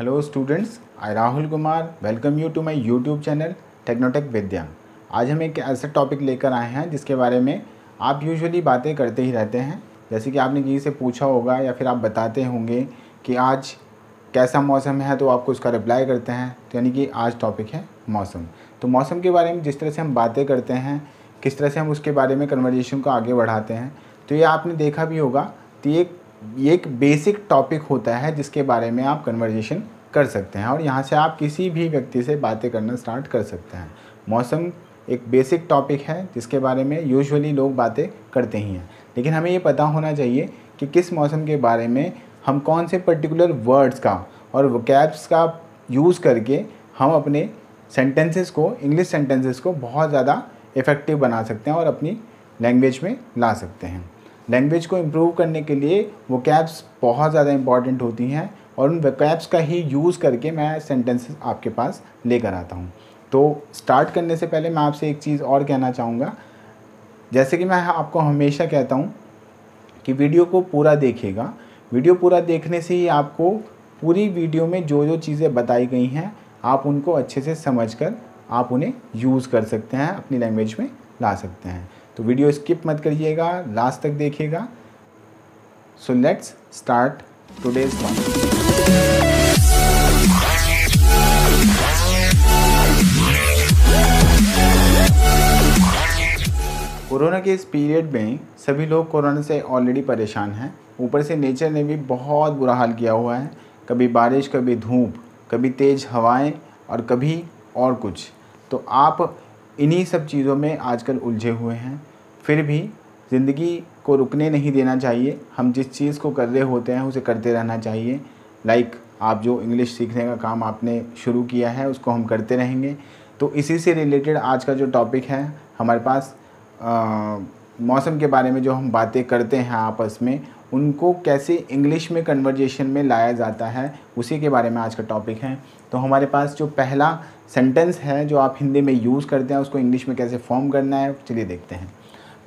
Hello students, I Rahul Kumar welcome you to my YouTube channel Technotech Vidya. आज हम एक ऐसा टॉपिक लेकर आए हैं जिसके बारे में आप यूजुअली बातें करते ही रहते हैं। जैसे कि आपने किसी से पूछा होगा या फिर आप बताते होंगे कि आज कैसा मौसम है, तो आपको उसका रिप्लाई करते हैं। तो यानी कि आज टॉपिक है मौसम। तो मौसम के बारे में जिस तरह से हम बातें करते हैं, किस तरह से हम उसके बारे में कन्वर्जेशन को आगे बढ़ाते हैं, तो ये आपने देखा भी होगा। तो ये एक बेसिक टॉपिक होता है जिसके बारे में आप कन्वर्जेशन कर सकते हैं और यहाँ से आप किसी भी व्यक्ति से बातें करना स्टार्ट कर सकते हैं। मौसम एक बेसिक टॉपिक है जिसके बारे में यूजुअली लोग बातें करते ही हैं, लेकिन हमें ये पता होना चाहिए कि किस मौसम के बारे में हम कौन से पर्टिकुलर वर्ड्स का और वोकैब्स का यूज़ करके हम अपने सेंटेंसेस को, इंग्लिश सेंटेंसेस को बहुत ज़्यादा इफ़ेक्टिव बना सकते हैं और अपनी लैंग्वेज में ला सकते हैं। लैंग्वेज को इम्प्रूव करने के लिए वोकैब्स बहुत ज़्यादा इंपॉर्टेंट होती हैं और उन वोकैब्स का ही यूज़ करके मैं सेंटेंसेस आपके पास लेकर आता हूँ। तो स्टार्ट करने से पहले मैं आपसे एक चीज़ और कहना चाहूँगा। जैसे कि मैं आपको हमेशा कहता हूँ कि वीडियो को पूरा देखिएगा। वीडियो पूरा देखने से ही आपको पूरी वीडियो में जो जो चीज़ें बताई गई हैं आप उनको अच्छे से समझकर आप उन्हें यूज़ कर सकते हैं, अपनी लैंग्वेज में ला सकते हैं। तो वीडियो स्किप मत करिएगा, लास्ट तक देखिएगा। So let's start today's one. Corona के इस पीरियड में सभी लोग कोरोना से ऑलरेडी परेशान हैं। ऊपर से नेचर ने भी बहुत बुरा हाल किया हुआ है। कभी बारिश, कभी धूप, कभी तेज़ हवाएं और कभी और कुछ। तो आप इन्हीं सब चीज़ों में आजकल उलझे हुए हैं। फिर भी ज़िंदगी को रुकने नहीं देना चाहिए। हम जिस चीज़ को कर रहे होते हैं उसे करते रहना चाहिए। लाइक आप जो इंग्लिश सीखने का काम आपने शुरू किया है उसको हम करते रहेंगे। तो इसी से रिलेटेड आज का जो टॉपिक है हमारे पास, मौसम के बारे में जो हम बातें करते हैं आपस में, उनको कैसे इंग्लिश में कन्वर्जेशन में लाया जाता है, उसी के बारे में आज का टॉपिक है। तो हमारे पास जो पहला सेंटेंस है जो आप हिंदी में यूज़ करते हैं उसको इंग्लिश में कैसे फॉर्म करना है, चलिए देखते हैं।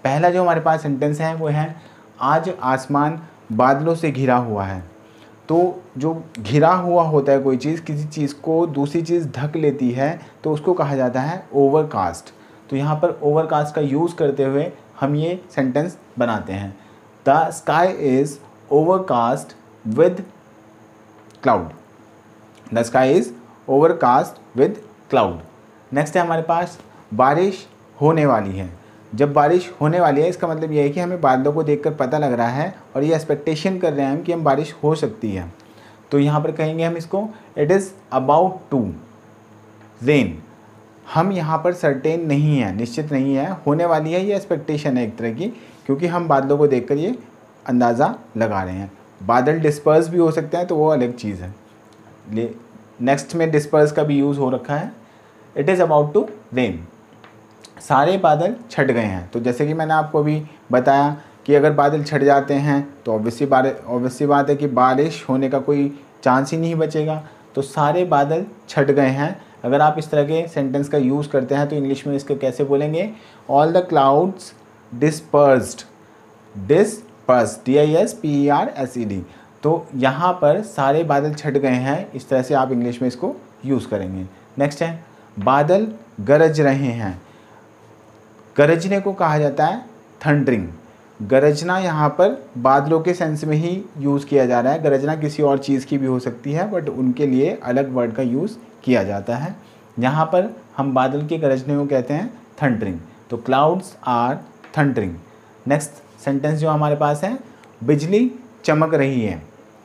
पहला जो हमारे पास सेंटेंस है वो है, आज आसमान बादलों से घिरा हुआ है। तो जो घिरा हुआ होता है कोई चीज़, किसी चीज़ को दूसरी चीज़ ढक लेती है, तो उसको कहा जाता है ओवरकास्ट। तो यहाँ पर ओवरकास्ट का यूज़ करते हुए हम ये सेंटेंस बनाते हैं। The sky is overcast with cloud. The sky is overcast with cloud. Next है हमारे पास, बारिश होने वाली है। जब बारिश होने वाली है इसका मतलब ये है कि हमें बादलों को देखकर पता लग रहा है और ये एक्सपेक्टेशन कर रहे हैं हम कि हम बारिश हो सकती है। तो यहाँ पर कहेंगे हम इसको, it is about to rain. हम यहाँ पर सर्टेन नहीं है, निश्चित नहीं है, होने वाली है, ये एक्सपेक्टेशन है एक तरह की, क्योंकि हम बादलों को देखकर ये अंदाज़ा लगा रहे हैं। बादल डिस्पर्स भी हो सकते हैं, तो वो अलग चीज़ है। नेक्स्ट में डिस्पर्स का भी यूज़ हो रखा है। It is about to rain. सारे बादल छट गए हैं। तो जैसे कि मैंने आपको अभी बताया कि अगर बादल छट जाते हैं तो ऑब्वियसली बात है कि बारिश होने का कोई चांस ही नहीं बचेगा। तो सारे बादल छट गए हैं। अगर आप इस तरह के सेंटेंस का यूज़ करते हैं तो इंग्लिश में इसको कैसे बोलेंगे, all the clouds dispersed. DISPERSED। तो यहाँ पर सारे बादल छट गए हैं, इस तरह से आप इंग्लिश में इसको यूज़ करेंगे। नेक्स्ट है, बादल गरज रहे हैं। गरजने को कहा जाता है थंडरिंग। गरजना यहाँ पर बादलों के सेंस में ही यूज़ किया जा रहा है। गरजना किसी और चीज़ की भी हो सकती है, बट उनके लिए अलग वर्ड का यूज़ किया जाता है। यहाँ पर हम बादल के गरजने को कहते हैं थंडरिंग। तो clouds are thundering. Next sentence जो हमारे पास है, बिजली चमक रही है।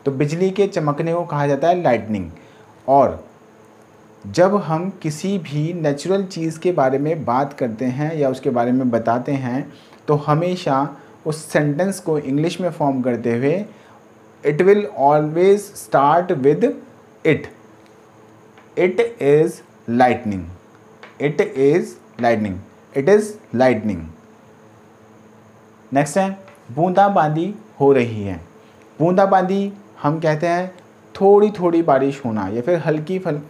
तो बिजली के चमकने को कहा जाता है लाइटनिंग। और जब हम किसी भी नेचुरल चीज़ के बारे में बात करते हैं या उसके बारे में बताते हैं तो हमेशा उस सेंटेंस को इंग्लिश में फॉर्म करते हुए it will always start with it. It is lightning. It is lightning. It is lightning. Next है, बूंदाबांदी हो रही है। बूंदाबांदी हम कहते हैं थोड़ी थोड़ी बारिश होना या फिर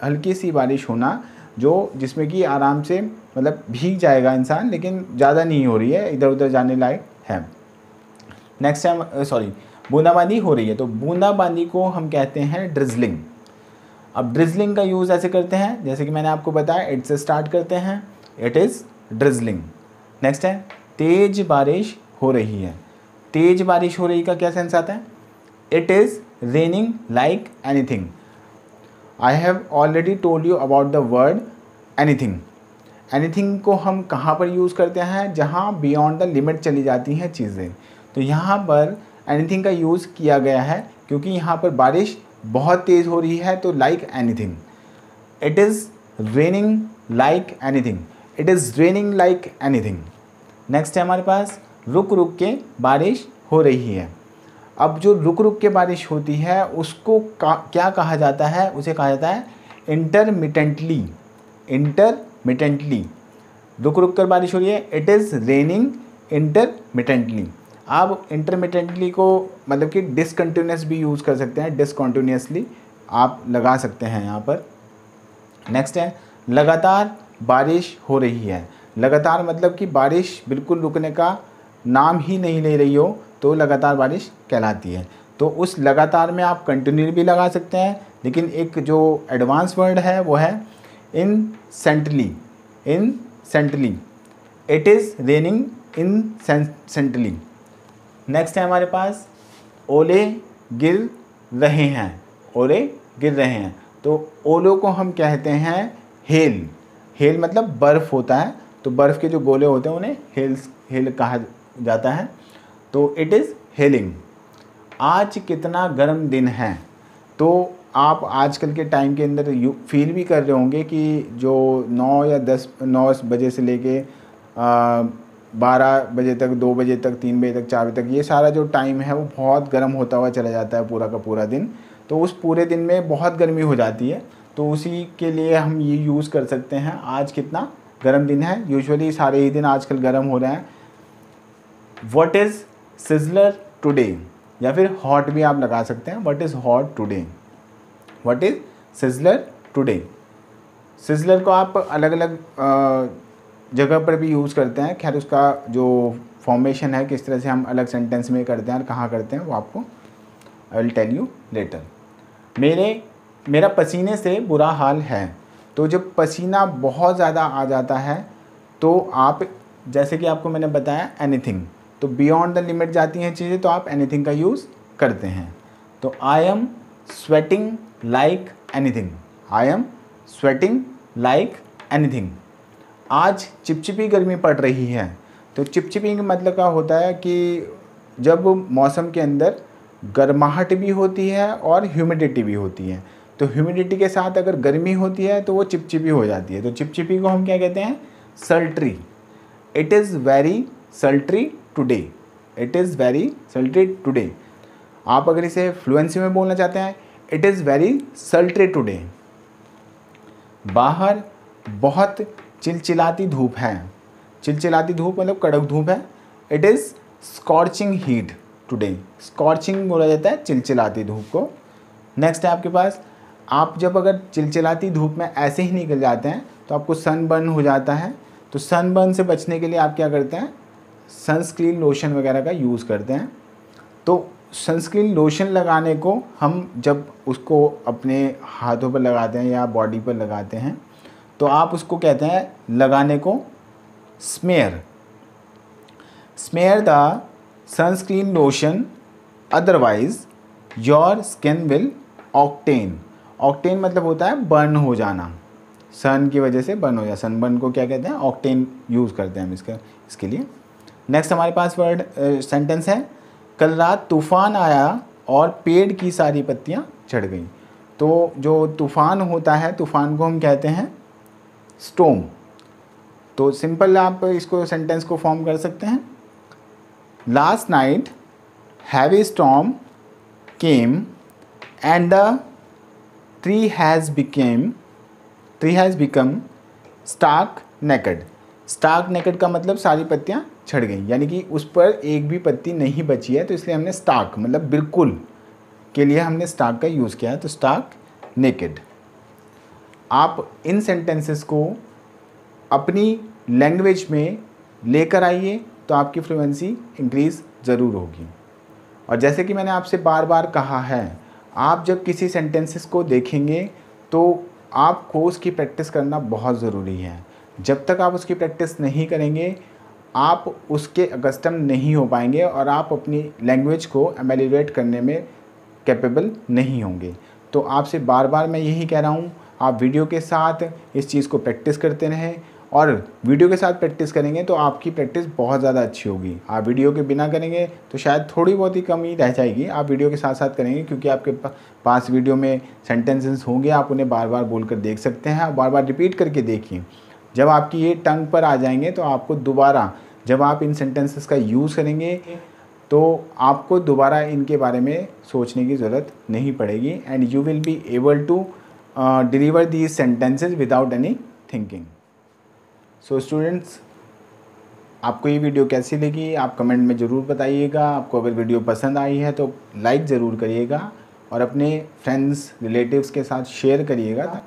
हल्की सी बारिश होना, जो जिसमें कि आराम से मतलब भीग जाएगा इंसान, लेकिन ज़्यादा नहीं हो रही है, इधर उधर जाने लायक है। नेक्स्ट टाइम बूंदाबांदी हो रही है, तो बूंदाबांदी को हम कहते हैं ड्रिजलिंग। अब ड्रिजलिंग का यूज़ ऐसे करते हैं, जैसे कि मैंने आपको बताया, इट से स्टार्ट करते हैं, इट इज़ ड्रिजलिंग। नेक्स्ट है तेज बारिश हो रही है। तेज बारिश हो रही का क्या सेंस आता है? It is raining like anything. I have already told you about the word anything. Anything को हम कहाँ पर यूज़ करते हैं? जहाँ बियॉन्ड द लिमिट चली जाती हैं चीज़ें। तो यहाँ पर एनीथिंग का यूज़ किया गया है क्योंकि यहाँ पर बारिश बहुत तेज़ हो रही है, तो like anything. It is raining like anything, it is raining like anything. Next है हमारे पास रुक रुक के बारिश हो रही है। अब जो रुक रुक के बारिश होती है उसको क्या कहा जाता है? उसे कहा जाता है इंटरमिटेंटली। इंटरमिटेंटली रुक रुक कर बारिश हो रही है, इट इज़ रेनिंग इंटरमिटेंटली। आप इंटरमिटेंटली को मतलब कि डिसकंटिन्यूस भी यूज़ कर सकते हैं, डिसकंटिन्यूसली आप लगा सकते हैं यहाँ पर। नेक्स्ट है लगातार बारिश हो रही है। लगातार मतलब कि बारिश बिल्कुल रुकने का नाम ही नहीं ले रही हो तो लगातार बारिश कहलाती है। तो उस लगातार में आप कंटिन्यू भी लगा सकते हैं, लेकिन एक जो एडवांस वर्ड है वो है incessantly. Incessantly, it is raining incessantly. Next है हमारे पास ओले गिर रहे हैं। ओले गिर रहे हैं, तो ओलों को हम कहते हैं हेल। हेल मतलब बर्फ़ होता है, तो बर्फ़ के जो गोले होते हैं उन्हें हेल कहा जाता है। तो इट इज़ हेलिंग। आज कितना गर्म दिन है, तो आप आजकल के टाइम के अंदर फील भी कर रहे होंगे कि जो 9 या 9 बजे से लेके 12 बजे तक, 2 बजे तक, 3 बजे तक, 4 बजे तक, ये सारा जो टाइम है वो बहुत गर्म होता हुआ चला जाता है पूरा का पूरा दिन। तो उस पूरे दिन में बहुत गर्मी हो जाती है, तो उसी के लिए हम ये यूज़ कर सकते हैं आज कितना गर्म दिन है। यूजुअली सारे ही दिन आजकल गर्म हो रहे हैं। व्हाट इज़ सिजलर टुडे, या फिर हॉट भी आप लगा सकते हैं। What is hot today, what is sizzler today. Sizzler को आप अलग अलग जगह पर भी यूज़ करते हैं। खैर उसका जो फॉर्मेशन है, किस तरह से हम अलग सेंटेंस में करते हैं और कहाँ करते हैं, वो आपको I will tell you later. मेरा पसीने से बुरा हाल है। तो जब पसीना बहुत ज़्यादा आ जाता है तो आप, जैसे कि आपको मैंने बताया एनीथिंग, तो बियॉन्ड द लिमिट जाती हैं चीज़ें तो आप एनीथिंग का यूज़ करते हैं। तो I am sweating like anything. I am sweating like anything. आज चिपचिपी गर्मी पड़ रही है। तो चिपचिपी का मतलब क्या होता है कि जब मौसम के अंदर गर्माहट भी होती है और ह्यूमिडिटी भी होती है, तो ह्यूमिडिटी के साथ अगर गर्मी होती है तो वो चिपचिपी हो जाती है। तो चिपचिपी को हम क्या कहते हैं? सल्ट्री। It is very सल्ट्री today. It is very सल्ट्री today. आप अगर इसे फ्लुएंसी में बोलना चाहते हैं, इट इज़ वेरी सल्ट्री टुडे। बाहर बहुत चिलचिलाती धूप है। चिलचिलाती धूप मतलब कड़क धूप है। It is scorching heat today. Scorching बोला जाता है चिलचिलाती धूप को। नेक्स्ट है आपके पास, आप जब अगर चिलचिलाती धूप में ऐसे ही निकल जाते हैं तो आपको सनबर्न हो जाता है। तो सनबर्न से बचने के लिए आप क्या करते हैं? सनस्क्रीन लोशन वगैरह का यूज़ करते हैं। तो सनस्क्रीन लोशन लगाने को हम जब उसको अपने हाथों पर लगाते हैं या बॉडी पर लगाते हैं तो आप उसको कहते हैं लगाने को smear. Smear the sunscreen lotion otherwise your skin will octane. Octane मतलब होता है बर्न हो जाना, सन की वजह से बर्न हो जाए। सनबर्न को क्या कहते हैं? ऑक्टेन यूज़ करते हैं हम इसके लिए। नेक्स्ट हमारे पास वर्ड सेंटेंस है, कल रात तूफ़ान आया और पेड़ की सारी पत्तियां झड़ गईं। तो जो तूफ़ान होता है, तूफ़ान को हम कहते हैं स्टॉर्म। तो सिंपल आप इसको सेंटेंस को फॉर्म कर सकते हैं, last night heavy storm came and the tree has become stark naked. Stark naked का मतलब सारी पत्तियां झड़ गई, यानी कि उस पर एक भी पत्ती नहीं बची है, तो इसलिए हमने स्टार्क मतलब बिल्कुल के लिए हमने स्टार्क का यूज़ किया है। तो स्टार्क नेकेड। आप इन सेंटेंसेस को अपनी लैंग्वेज में लेकर आइए तो आपकी फ्लुएंसी इंक्रीज़ ज़रूर होगी। और जैसे कि मैंने आपसे बार बार कहा है, आप जब किसी सेंटेंसेस को देखेंगे तो आपको उसकी प्रैक्टिस करना बहुत ज़रूरी है। जब तक आप उसकी प्रैक्टिस नहीं करेंगे, आप उसके अकस्टम नहीं हो पाएंगे और आप अपनी लैंग्वेज को एमेलिब्रेट करने में कैपेबल नहीं होंगे। तो आपसे बार बार मैं यही कह रहा हूँ, आप वीडियो के साथ इस चीज़ को प्रैक्टिस करते रहें, और वीडियो के साथ प्रैक्टिस करेंगे तो आपकी प्रैक्टिस बहुत ज़्यादा अच्छी होगी। आप वीडियो के बिना करेंगे तो शायद थोड़ी बहुत ही कमी रह जाएगी, आप वीडियो के साथ साथ करेंगे क्योंकि आपके पास वीडियो में सेंटेंसेस होंगे, आप उन्हें बार बार बोल कर देख सकते हैं, बार बार रिपीट करके देखिए। जब आपकी ये टंग पर आ जाएंगे तो आपको दोबारा जब आप इन सेंटेंसेस का यूज़ करेंगे तो आपको दोबारा इनके बारे में सोचने की ज़रूरत नहीं पड़ेगी, and you will be able to deliver these sentences without any thinking. So students, आपको ये वीडियो कैसी लगी आप कमेंट में ज़रूर बताइएगा। आपको अगर वीडियो पसंद आई है तो लाइक ज़रूर करिएगा और अपने फ्रेंड्स रिलेटिव्स के साथ शेयर करिएगा।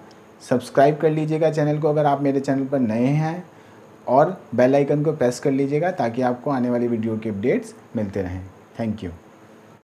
सब्सक्राइब कर लीजिएगा चैनल को अगर आप मेरे चैनल पर नए हैं, और बेल आइकन को प्रेस कर लीजिएगा ताकि आपको आने वाली वीडियो के अपडेट्स मिलते रहें। Thank you.